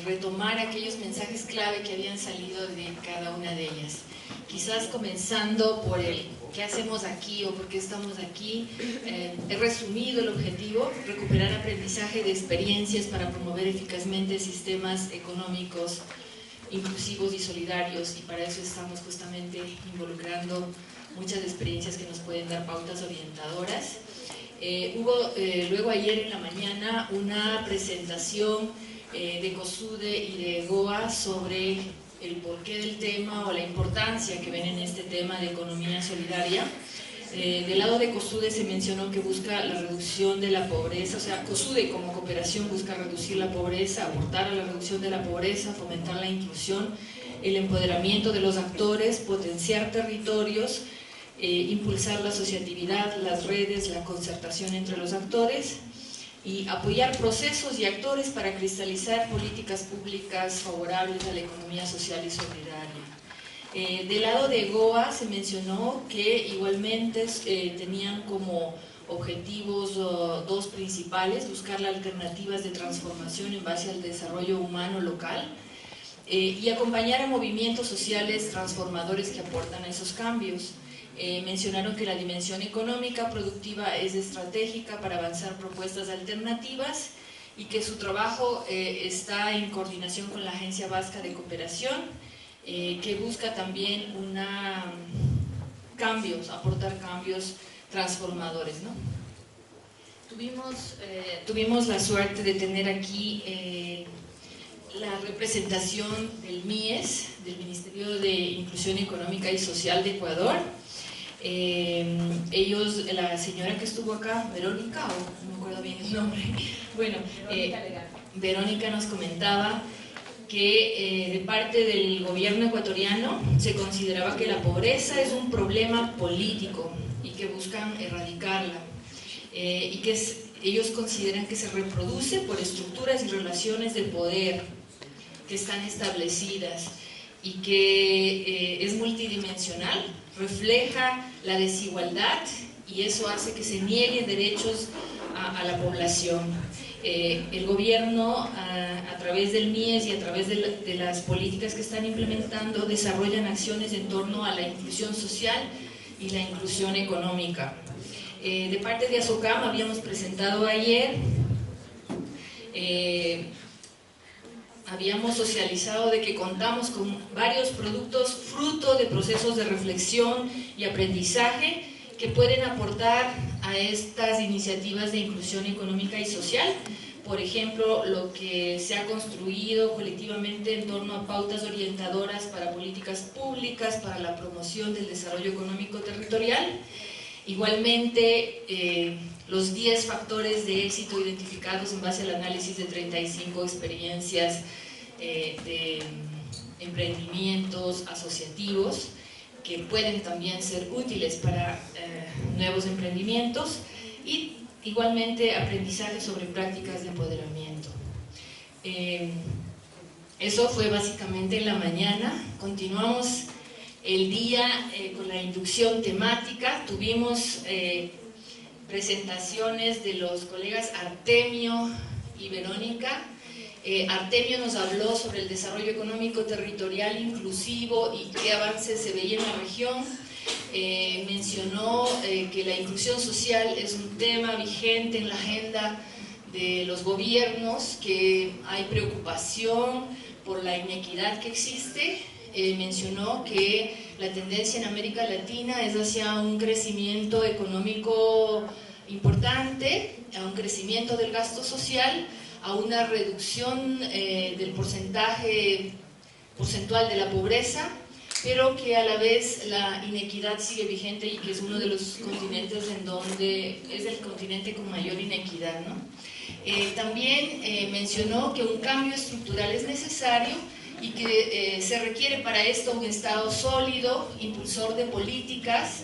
retomar aquellos mensajes clave que habían salido de cada una de ellas. Quizás comenzando por el ¿qué hacemos aquí o por qué estamos aquí? He resumido el objetivo: recuperar aprendizaje de experiencias para promover eficazmente sistemas económicos inclusivos y solidarios, y para eso estamos justamente involucrando muchas experiencias que nos pueden dar pautas orientadoras. Hubo luego ayer en la mañana una presentación de COSUDE y de GOA sobre el porqué del tema o la importancia que ven en este tema de economía solidaria. Del lado de COSUDE se mencionó que busca la reducción de la pobreza, o sea, COSUDE como cooperación busca reducir la pobreza, aportar a la reducción de la pobreza, fomentar la inclusión, el empoderamiento de los actores, potenciar territorios, impulsar la asociatividad, las redes, la concertación entre los actores y apoyar procesos y actores para cristalizar políticas públicas favorables a la economía social y solidaria. Del lado de GOA se mencionó que igualmente tenían como objetivos dos principales: buscar alternativas de transformación en base al desarrollo humano local y acompañar a movimientos sociales transformadores que aportan a esos cambios. Mencionaron que la dimensión económica productiva es estratégica para avanzar propuestas alternativas y que su trabajo está en coordinación con la Agencia Vasca de Cooperación, que busca también aportar cambios transformadores, ¿no? Tuvimos la suerte de tener aquí la representación del MIES, del Ministerio de Inclusión Económica y Social de Ecuador. La señora que estuvo acá, Verónica, o no me acuerdo bien el nombre, bueno, Verónica nos comentaba que de parte del gobierno ecuatoriano se consideraba que la pobreza es un problema político y que buscan erradicarla, y que ellos consideran que se reproduce por estructuras y relaciones de poder que están establecidas y que es multidimensional, refleja la desigualdad y eso hace que se nieguen derechos a la población. El gobierno, a través del MIES y a través de las políticas que están implementando, desarrollan acciones en torno a la inclusión social y la inclusión económica. De parte de ASOCAM habíamos presentado ayer, habíamos socializado de que contamos con varios productos fruto de procesos de reflexión y aprendizaje que pueden aportar a estas iniciativas de inclusión económica y social. Por ejemplo, lo que se ha construido colectivamente en torno a pautas orientadoras para políticas públicas, para la promoción del desarrollo económico territorial. Igualmente, los 10 factores de éxito identificados en base al análisis de 35 experiencias de emprendimientos asociativos que pueden también ser útiles para nuevos emprendimientos, y igualmente aprendizaje sobre prácticas de empoderamiento. Eso fue básicamente en la mañana. Continuamos el día con la inducción temática. Tuvimos presentaciones de los colegas Artemio y Verónica. Artemio nos habló sobre el desarrollo económico territorial inclusivo y qué avances se veía en la región. Mencionó que la inclusión social es un tema vigente en la agenda de los gobiernos, que hay preocupación por la inequidad que existe. Mencionó que la tendencia en América Latina es hacia un crecimiento económico importante, a un crecimiento del gasto social, a una reducción del porcentaje porcentual de la pobreza, pero que a la vez la inequidad sigue vigente y que es uno de los continentes en donde es el continente con mayor inequidad, ¿no? También mencionó que un cambio estructural es necesario y que se requiere para esto un Estado sólido, impulsor de políticas,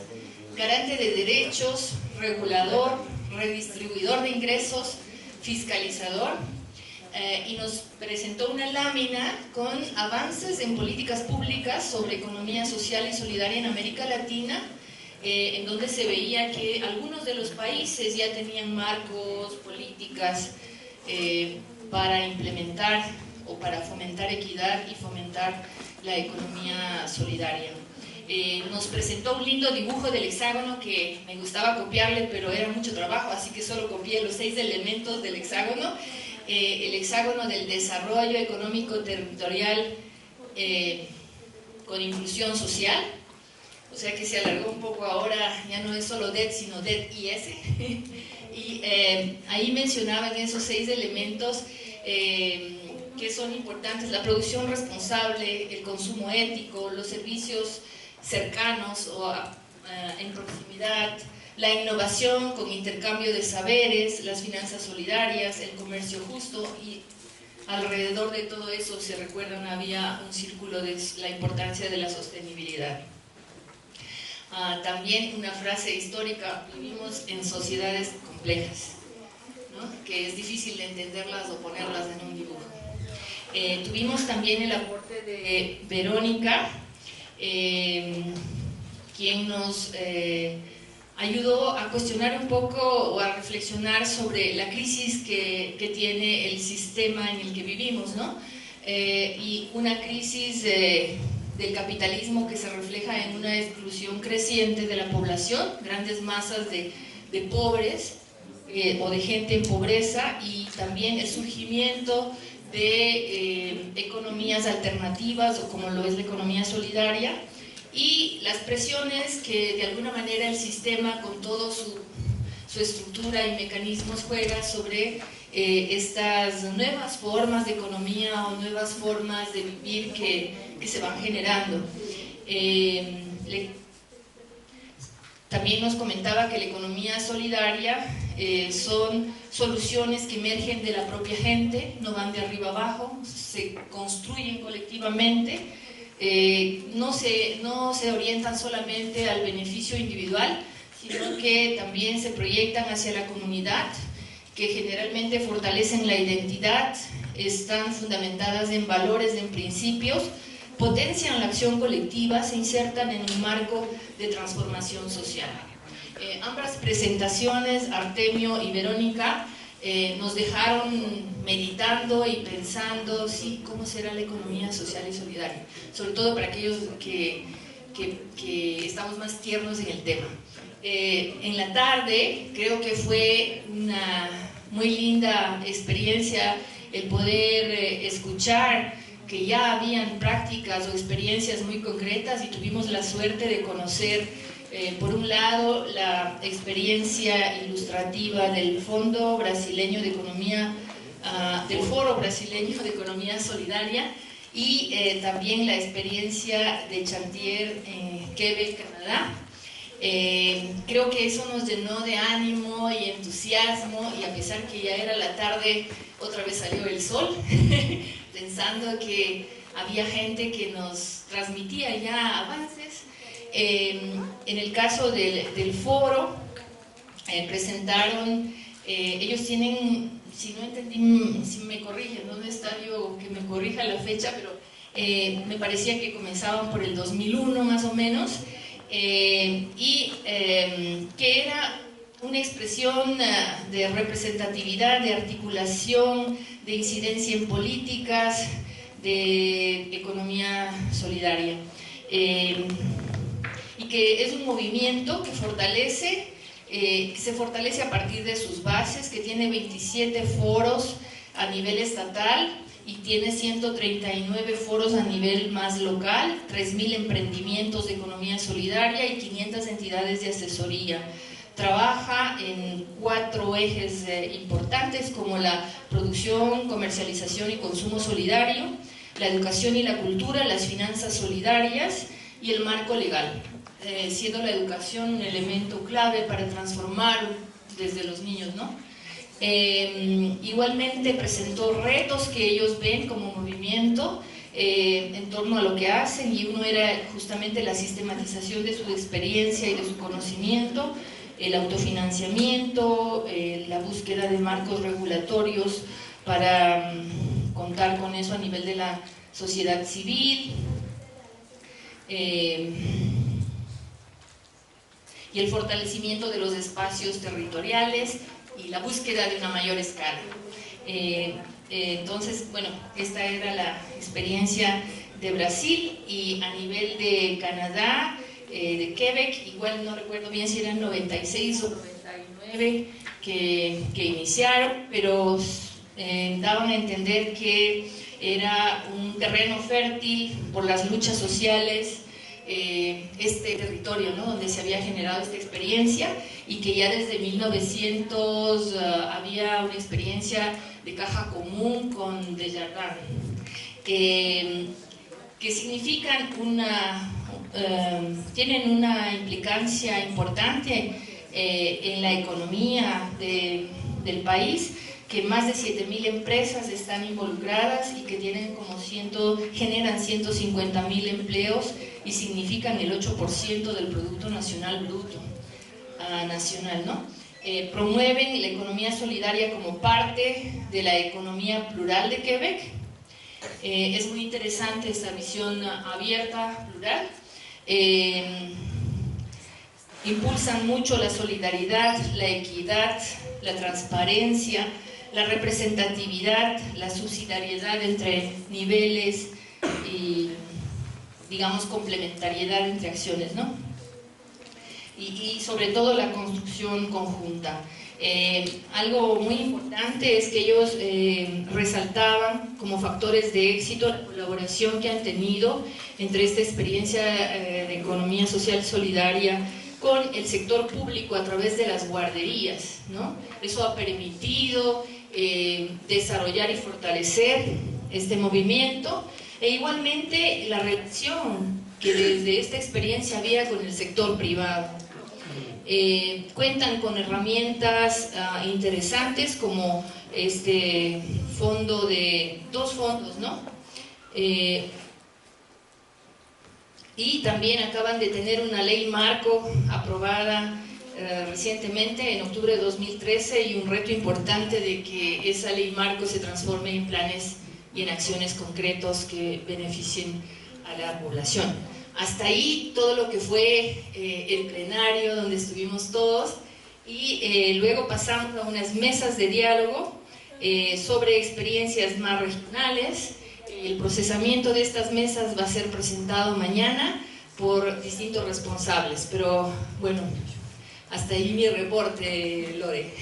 garante de derechos, regulador, redistribuidor de ingresos, fiscalizador, y nos presentó una lámina con avances en políticas públicas sobre economía social y solidaria en América Latina, en donde se veía que algunos de los países ya tenían marcos, políticas para implementar o para fomentar equidad y fomentar la economía solidaria. Nos presentó un lindo dibujo del hexágono que me gustaba copiarle, pero era mucho trabajo, así que solo copié los 6 elementos del hexágono. El hexágono del desarrollo económico territorial con inclusión social, o sea que se alargó un poco ahora, ya no es solo DET, sino DET y S. Y ahí mencionaban esos 6 elementos que son importantes: la producción responsable, el consumo ético, los servicios cercanos o en proximidad, la innovación con intercambio de saberes, las finanzas solidarias, el comercio justo, y alrededor de todo eso, se recuerdan, había un círculo de la importancia de la sostenibilidad. También una frase histórica: vivimos en sociedades complejas, ¿no?, que es difícil de entenderlas o ponerlas en un dibujo. Tuvimos también el aporte de Verónica, quien nos ayudó a cuestionar un poco o a reflexionar sobre la crisis que tiene el sistema en el que vivimos, ¿no? Y una crisis del capitalismo que se refleja en una exclusión creciente de la población, grandes masas de pobres o de gente en pobreza, y también el surgimiento de economías alternativas, o como lo es la economía solidaria, y las presiones que de alguna manera el sistema, con toda su estructura y mecanismos, juega sobre estas nuevas formas de economía o nuevas formas de vivir que se van generando. También nos comentaba que la economía solidaria son soluciones que emergen de la propia gente, no van de arriba abajo, se construyen colectivamente. No se orientan solamente al beneficio individual, sino que también se proyectan hacia la comunidad, que generalmente fortalecen la identidad, están fundamentadas en valores, en principios, potencian la acción colectiva, se insertan en un marco de transformación social. Ambas presentaciones, Artemio y Verónica, nos dejaron meditando y pensando, sí, cómo será la economía social y solidaria, sobre todo para aquellos que estamos más tiernos en el tema. En la tarde creo que fue una muy linda experiencia el poder escuchar que ya habían prácticas o experiencias muy concretas, y tuvimos la suerte de conocer por un lado la experiencia ilustrativa del Fondo Brasileño de Economía, del Foro Brasileño de Economía Solidaria, y también la experiencia de Chantier en Quebec, Canadá. Creo que eso nos llenó de ánimo y entusiasmo, y a pesar que ya era la tarde, otra vez salió el sol, pensando que había gente que nos transmitía ya avances. En el caso del foro, presentaron, ellos tienen, si no entendí, si me corrigen, ¿dónde está yo? Que me corrija la fecha, pero me parecía que comenzaban por el 2001 más o menos, y que era una expresión de representatividad, de articulación, de incidencia en políticas, de economía solidaria. Y que es un movimiento que se fortalece a partir de sus bases, que tiene 27 foros a nivel estatal y tiene 139 foros a nivel más local, 3.000 emprendimientos de economía solidaria y 500 entidades de asesoría. Trabaja en 4 ejes importantes, como la producción, comercialización y consumo solidario, la educación y la cultura, las finanzas solidarias y el marco legal, siendo la educación un elemento clave para transformar desde los niños, ¿no? Igualmente presentó retos que ellos ven como movimiento en torno a lo que hacen, y uno era justamente la sistematización de su experiencia y de su conocimiento, el autofinanciamiento, la búsqueda de marcos regulatorios para contar con eso a nivel de la sociedad civil, y el fortalecimiento de los espacios territoriales y la búsqueda de una mayor escala. Entonces, bueno, esta era la experiencia de Brasil, y a nivel de Canadá, de Quebec, igual no recuerdo bien si eran 96 o 99 que iniciaron, pero daban a entender que era un terreno fértil por las luchas sociales, este territorio, ¿no?, donde se había generado esta experiencia, y que ya desde 1900 había una experiencia de caja común con Desjardins, que significan tienen una implicancia importante en la economía del país, que más de 7.000 empresas están involucradas y que tienen generan 150.000 empleos y significan el 8% del Producto Nacional Bruto nacional, ¿no? Promueven la economía solidaria como parte de la economía plural de Quebec. Es muy interesante esta visión abierta, plural. Impulsan mucho la solidaridad, la equidad, la transparencia, la representatividad, la subsidiariedad entre niveles y, digamos, complementariedad entre acciones, ¿no? Y sobre todo la construcción conjunta. Algo muy importante es que ellos resaltaban como factores de éxito la colaboración que han tenido entre esta experiencia de economía social solidaria con el sector público a través de las guarderías, ¿no? Eso ha permitido desarrollar y fortalecer este movimiento, e igualmente la relación que desde esta experiencia había con el sector privado. Cuentan con herramientas interesantes como este fondo dos fondos, ¿no? Y también acaban de tener una ley marco aprobada recientemente, en octubre de 2013, y un reto importante de que esa ley marco se transforme en planes y en acciones concretos que beneficien a la población. Hasta ahí todo lo que fue el plenario donde estuvimos todos, y luego pasamos a unas mesas de diálogo sobre experiencias más regionales. El procesamiento de estas mesas va a ser presentado mañana por distintos responsables, pero bueno, hasta ahí mi reporte, Lore.